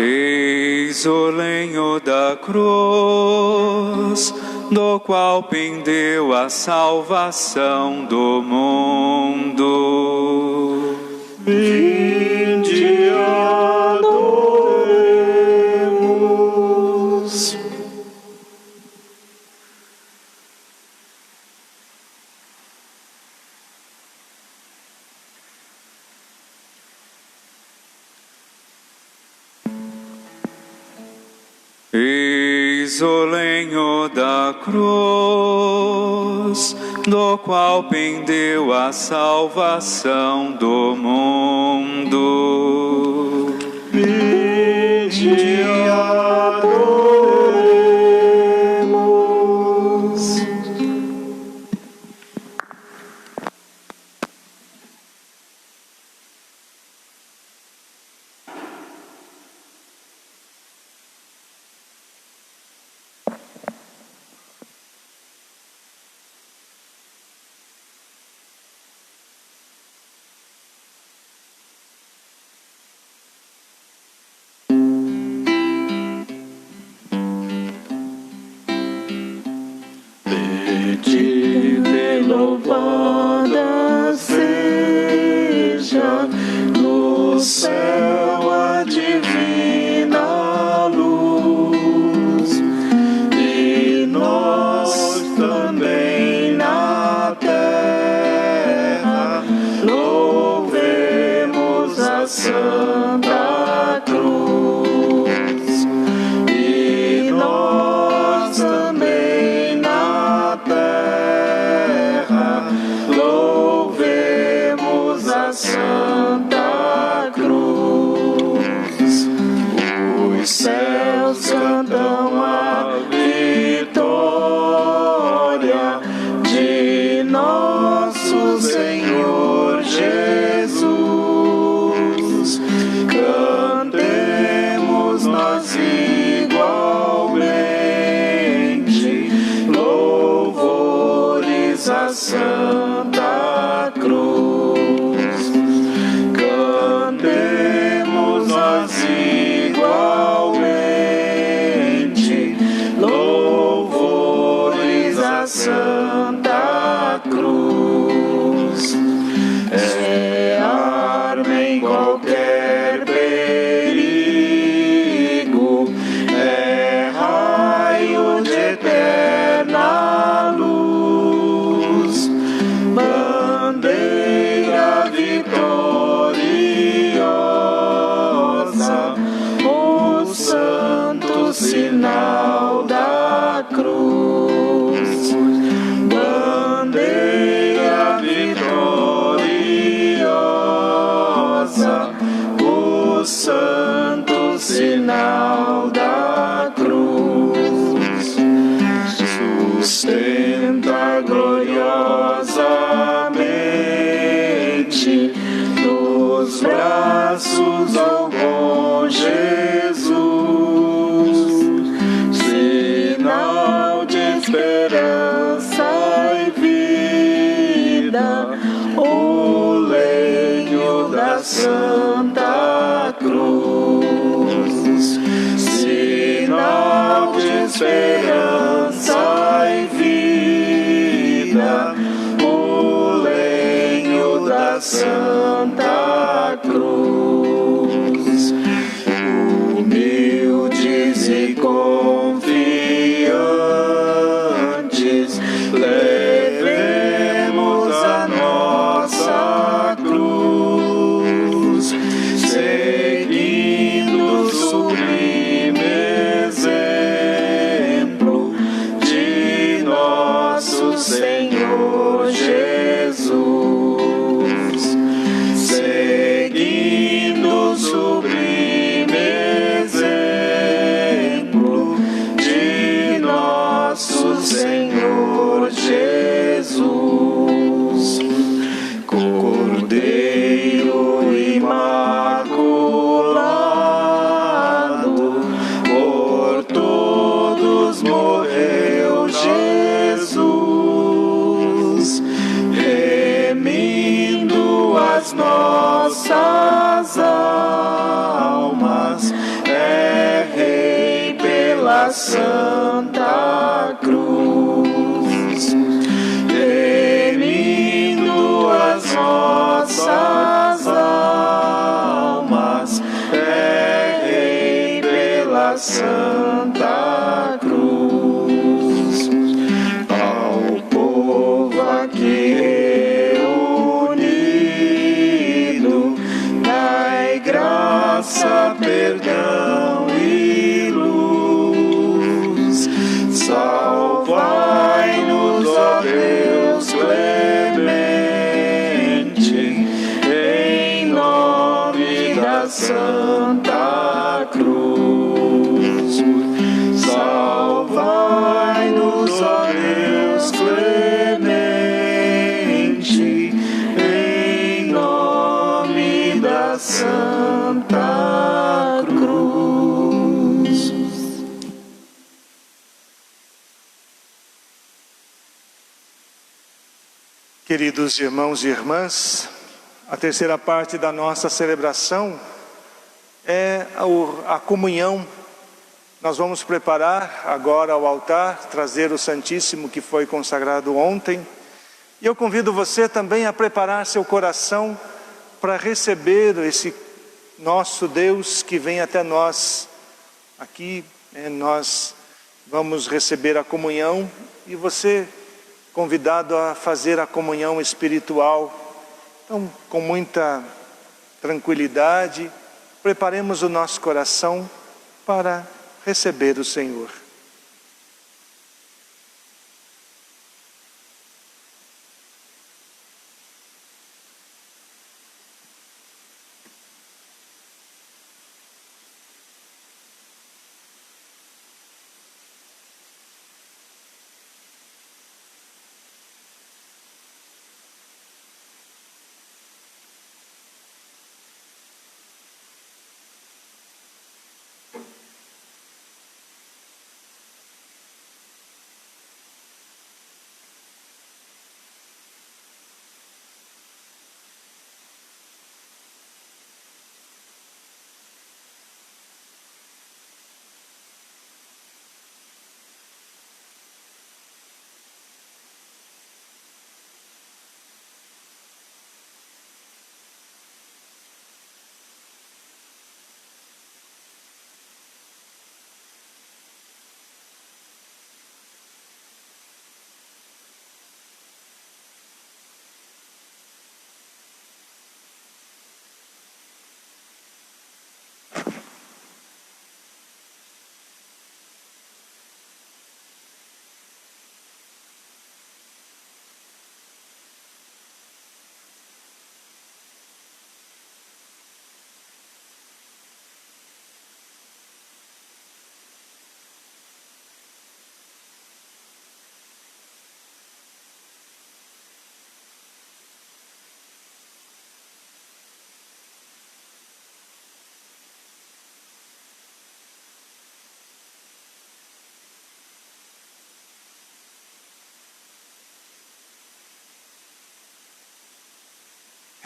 Eis o lenho da cruz, do qual pendeu a salvação do mundo. Vinde e adoremos. Eis o lenho da cruz, do qual pendeu a salvação do mundo. Vinde e adoremos. Bendita e louvada seja no céu a divina luz, e nós também na da Santa Cruz. Cantemos nós igualmente louvores à Santa Cruz. É arma em qualquer perigo, é raio de eterna luz, bandeira vitoriosa, o santo sinal da cruz. Bandeira vitoriosa, o santo sinal da cruz. Sustenta gloriosamente nos braços ao bom Jesus, sinal de esperança e vida, o lenho da Santa Cruz. Sinal de esperança e vida, o lenho da Santa Cruz. Humildes e confiantes, levemos a nossa cruz, seguindo o sublime exemplo de nosso Senhor Jesus. Seguindo o sublime exemplo de nosso Senhor Jesus. Cordeiro imaculado, por todos morreu Jesus, remindo as nossas almas, é Rei pela Santa Cruz. Remindo as nossas almas, é Rei pela Santa Cruz. Ao povo aqui reunido, dai graça, perdão e luz. Salvai-nos, ó Deus clemente, em nome da Santa Cruz. Salvai-nos, ó Deus clemente, em nome da Santa Cruz. Queridos irmãos e irmãs, a terceira parte da nossa celebração é a comunhão. Nós vamos preparar agora o altar, trazer o Santíssimo que foi consagrado ontem. E eu convido você também a preparar seu coração para receber esse nosso Deus que vem até nós. Aqui nós vamos receber a comunhão e você convidado a fazer a comunhão espiritual. Então, com muita tranquilidade, preparemos o nosso coração para receber o Senhor.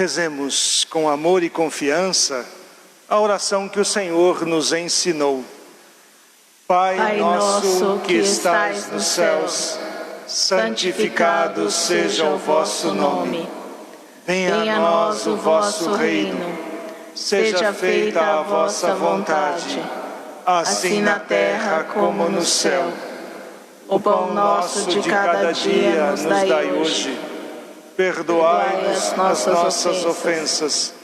Rezemos com amor e confiança a oração que o Senhor nos ensinou. Pai nosso que estais nos céus, santificado seja o vosso nome. Venha a nós o vosso reino. Seja feita a vossa vontade, assim na terra como no céu. O pão nosso de cada dia nos dai hoje. Perdoai-nos as nossas ofensas,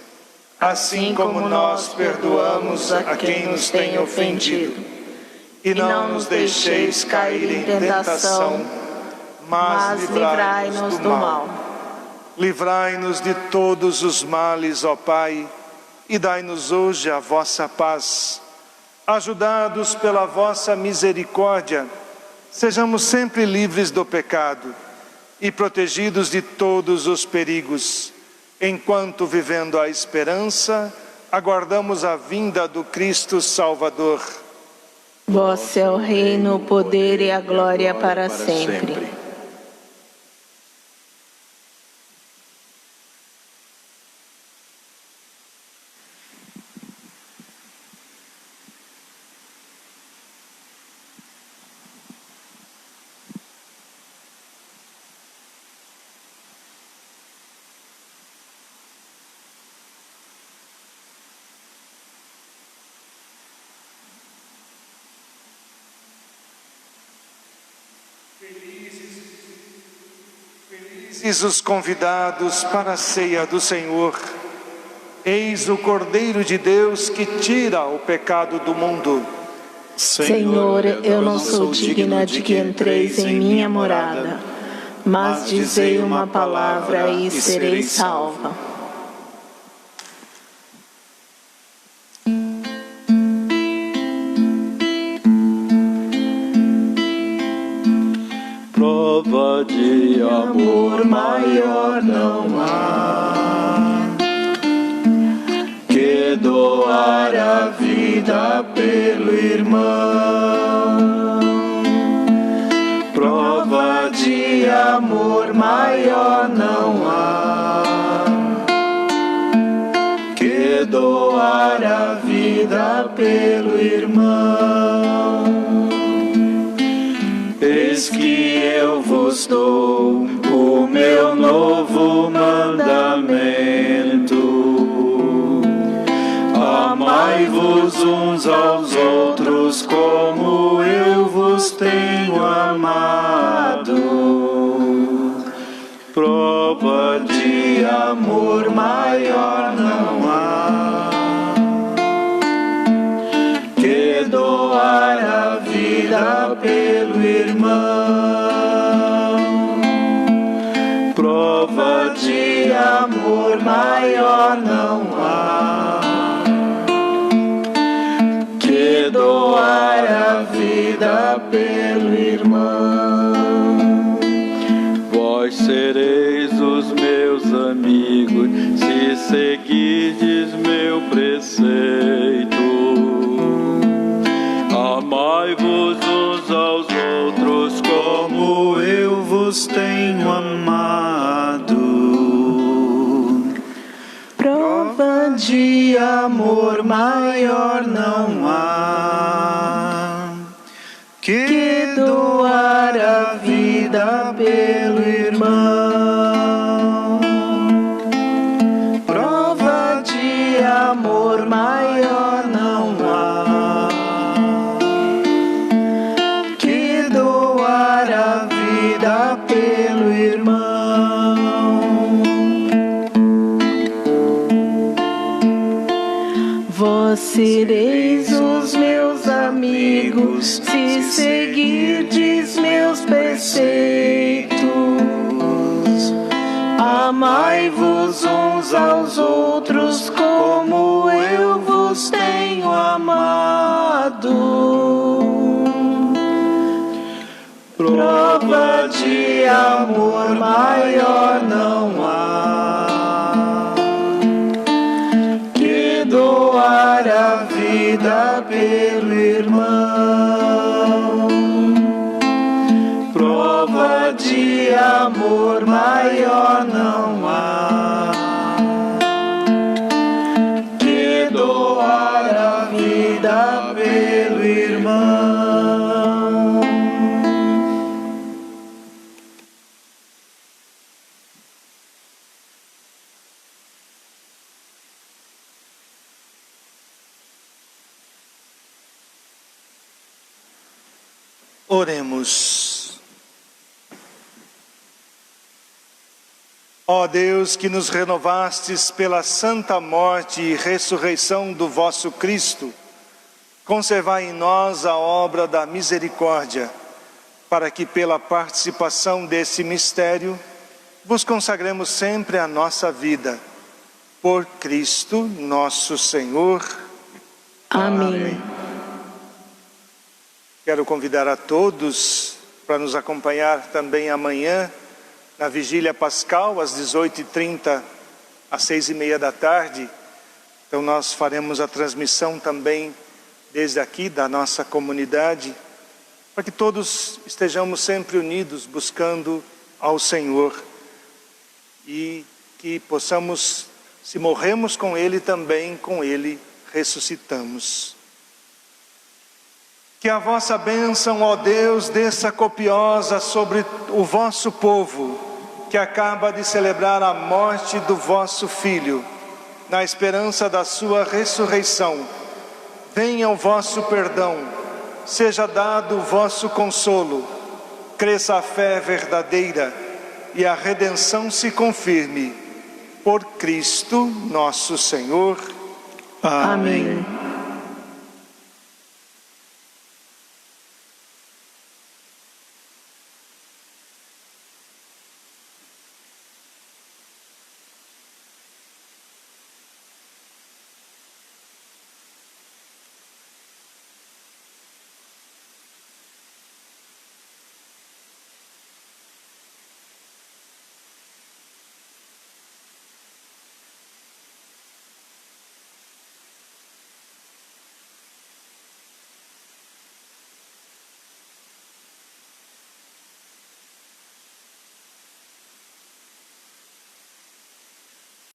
assim como nós perdoamos a quem nos tem ofendido. E não nos deixeis cair em tentação, mas livrai-nos do mal. Livrai-nos de todos os males, ó Pai, e dai-nos hoje a vossa paz. Ajudados pela vossa misericórdia, sejamos sempre livres do pecado e protegidos de todos os perigos, enquanto, vivendo a esperança, aguardamos a vinda do Cristo Salvador. Vosso é o reino, o poder e a glória para sempre. Felizes os convidados para a ceia do Senhor. Eis o Cordeiro de Deus que tira o pecado do mundo. Senhor, eu não sou digna de que entreis em minha morada, mas dizei uma palavra e serei salva. Prova de amor maior não há que doar a vida pelo irmão. Prova de amor maior não há que doar a vida pelo irmão. Eis que eu vos dou o meu novo mandamento. Amai-vos uns aos outros como eu vos tenho amado. Prova de amor maior não há que doar a vida pelo irmão. Prova de amor maior não há que doar a vida pelo irmão. Vós sereis os meus amigos se seguirdes meu preceito. Amai-vos uns aos outros como eu vos tenho amado. Prova de amor maior não há que doar a vida pelo irmão. Prova de amor maior não há que doar a vida pelo irmão. Vós sereis os meus amigos se seguirdes meus preceitos. Amai-vos uns aos outros como eu vos tenho amado. Prova de amor maior não há que doar a vida pelo irmão. Prova de amor maior não há Oremos. Ó Deus, que nos renovastes pela santa morte e ressurreição do vosso Cristo, conservai em nós a obra da misericórdia, para que pela participação desse mistério vos consagremos sempre a nossa vida. Por Cristo nosso Senhor. Amém. Quero convidar a todos para nos acompanhar também amanhã, na Vigília Pascal, às 18h30, às 6h30 da tarde. Então nós faremos a transmissão também desde aqui, da nossa comunidade, para que todos estejamos sempre unidos, buscando ao Senhor. E que possamos, se morremos com Ele, também com Ele ressuscitamos. Que a vossa bênção, ó Deus, desça copiosa sobre o vosso povo, que acaba de celebrar a morte do vosso Filho, na esperança da sua ressurreição. Venha o vosso perdão, seja dado o vosso consolo, cresça a fé verdadeira e a redenção se confirme. Por Cristo nosso Senhor. Amém.